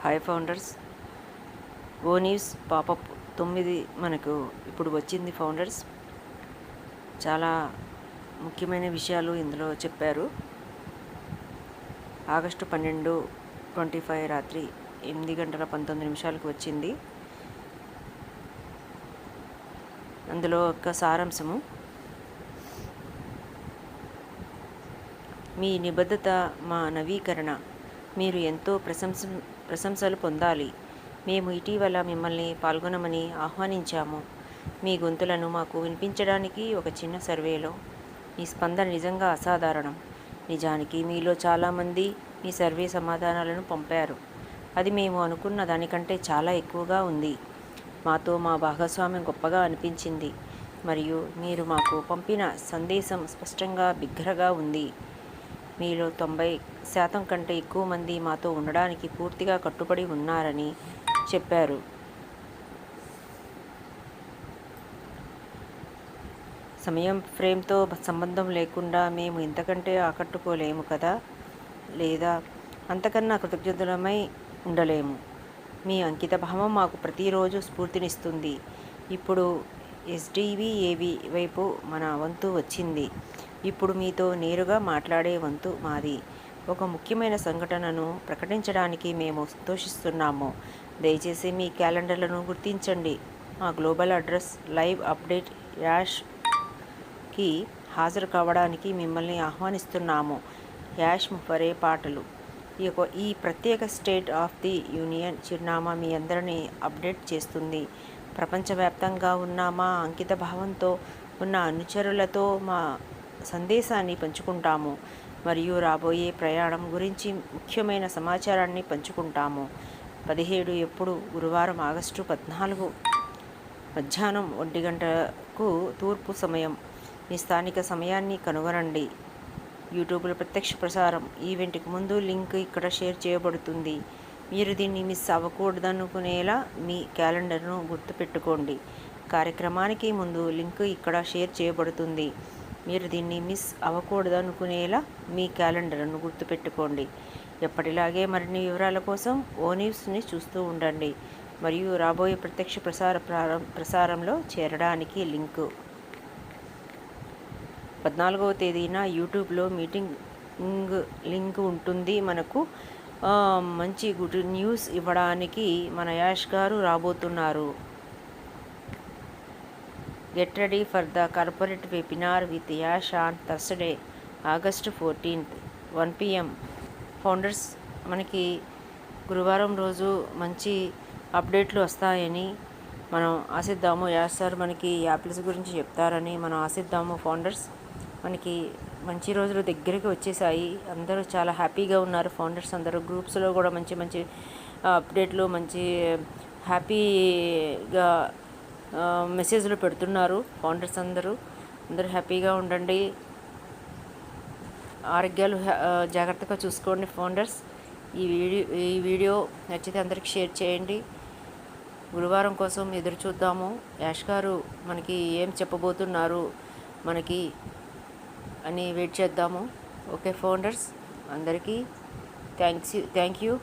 Hi founders. ఓ news popup 9 మనకు ఇప్పుడు వచ్చింది ఫౌండర్స్. చాలా ముఖ్యమైన విషయాలు ఇందులో చెప్పారు. ఆగస్టు 12, 25 రాత్రి 8:19 వచ్చింది. అందులో ఒక సారాంశము: మీ నిబద్ధత మా నవీకరణ. మీరు ఎంతో ప్రశంసలు పొందాలి. మేము ఇటీవల మిమ్మల్ని పాల్గొనమని ఆహ్వానించాము. మీ గొంతులను మాకు వినిపించడానికి ఒక చిన్న సర్వేలో మీ స్పందన నిజంగా అసాధారణం. నిజానికి మీలో చాలామంది మీ సర్వే సమాధానాలను పంపారు. అది మేము అనుకున్న దానికంటే చాలా ఎక్కువగా ఉంది. మాతో మా భాగస్వామ్యం గొప్పగా అనిపించింది మరియు మీరు మాకు పంపిన సందేశం స్పష్టంగా బిగ్గరగా ఉంది. మీలో 90% కంటే ఎక్కువ మంది మాతో ఉండడానికి పూర్తిగా కట్టుబడి ఉన్నారని చెప్పారు. సమయం ఫ్రేమ్తో సంబంధం లేకుండా మేము ఇంతకంటే ఆకట్టుకోలేము కదా, లేదా అంతకన్నా కృతజ్ఞతలమై ఉండలేము. మీ అంకితభావం మాకు ప్రతిరోజు స్ఫూర్తినిస్తుంది. ఇప్పుడు ఎస్డివిఏవి వైపు మన వంతు వచ్చింది. ఇప్పుడు మీతో నేరుగా మాట్లాడే వంతు మాది. ఒక ముఖ్యమైన సంఘటనను ప్రకటించడానికి మేము సంతోషిస్తున్నాము. దయచేసి మీ క్యాలెండర్లను గుర్తించండి. మా global address live update Yaskhi హాజరు కావడానికి మిమ్మల్ని ఆహ్వానిస్తున్నాము. యాష్ ముఫరే పాటలు. ఈ ప్రత్యేక స్టేట్ ఆఫ్ ది యూనియన్ చిరునామా మీ అందరినీ అప్డేట్ చేస్తుంది. ప్రపంచవ్యాప్తంగా ఉన్న మా అంకిత భావంతో ఉన్న అనుచరులతో మా సందేశాన్ని పంచుకుంటాము మరియు రాబోయే ప్రయాణం గురించి ముఖ్యమైన సమాచారాన్ని పంచుకుంటాము. 17 ఎప్పుడు? గురువారం ఆగస్టు 14 మధ్యాహ్నం 1 గంటకు తూర్పు సమయం. మీ స్థానిక సమయాన్ని కనుగొనండి. యూట్యూబ్లో ప్రత్యక్ష ప్రసారం. ఈవెంట్కి ముందు లింక్ ఇక్కడ షేర్ చేయబడుతుంది. మీరు దీన్ని మిస్ అవ్వకూడదనుకునేలా మీ క్యాలెండర్ను గుర్తుపెట్టుకోండి. కార్యక్రమానికి ముందు లింక్ ఇక్కడ షేర్ చేయబడుతుంది. మీరు దీన్ని మిస్ అవ్వకూడదనుకునేలా మీ క్యాలెండర్ను గుర్తుపెట్టుకోండి. ఎప్పటిలాగే మరిన్ని వివరాల కోసం ఓ న్యూస్ని చూస్తూ ఉండండి మరియు రాబోయే ప్రత్యక్ష ప్రసారంలో చేరడానికి లింకు. 14వ తేదీన యూట్యూబ్లో మీటింగ్ లింక్ ఉంటుంది. మనకు మంచి గుడ్ న్యూస్ ఇవ్వడానికి మన యాష్ గారు రాబోతున్నారు. Get ready for the corporate webinar with Yash on Thursday, August 14, 1 PM. Founders, మనకి గురువారం రోజు మంచి అప్డేట్లు వస్తాయని మనం ఆశిద్దాము. యాష్ సార్ మనకి యాపిల్స్ గురించి చెప్తారని మనం ఆశిద్దాము. ఫౌండర్స్, మనకి మంచి రోజులు దగ్గరికి వచ్చేసాయి. అందరూ చాలా హ్యాపీగా ఉన్నారు. ఫౌండర్స్ అందరూ గ్రూప్స్లో కూడా మంచి మంచి అప్డేట్లు, మంచి హ్యాపీగా మెసేజ్లు పెడుతున్నారు. ఫౌండర్స్ అందరూ హ్యాపీగా ఉండండి. ఆరోగ్యాలు జాగ్రత్తగా చూసుకోండి. ఫౌండర్స్, ఈ వీడియో నచ్చితే అందరికి షేర్ చేయండి. గురువారం కోసం ఎదురు చూద్దాము. యాష్ గారు మనకి ఏం చెప్పబోతున్నారు మనకి అని వెయిట్ చేద్దాము. ఓకే ఫౌండర్స్, అందరికీ థ్యాంక్ యూ.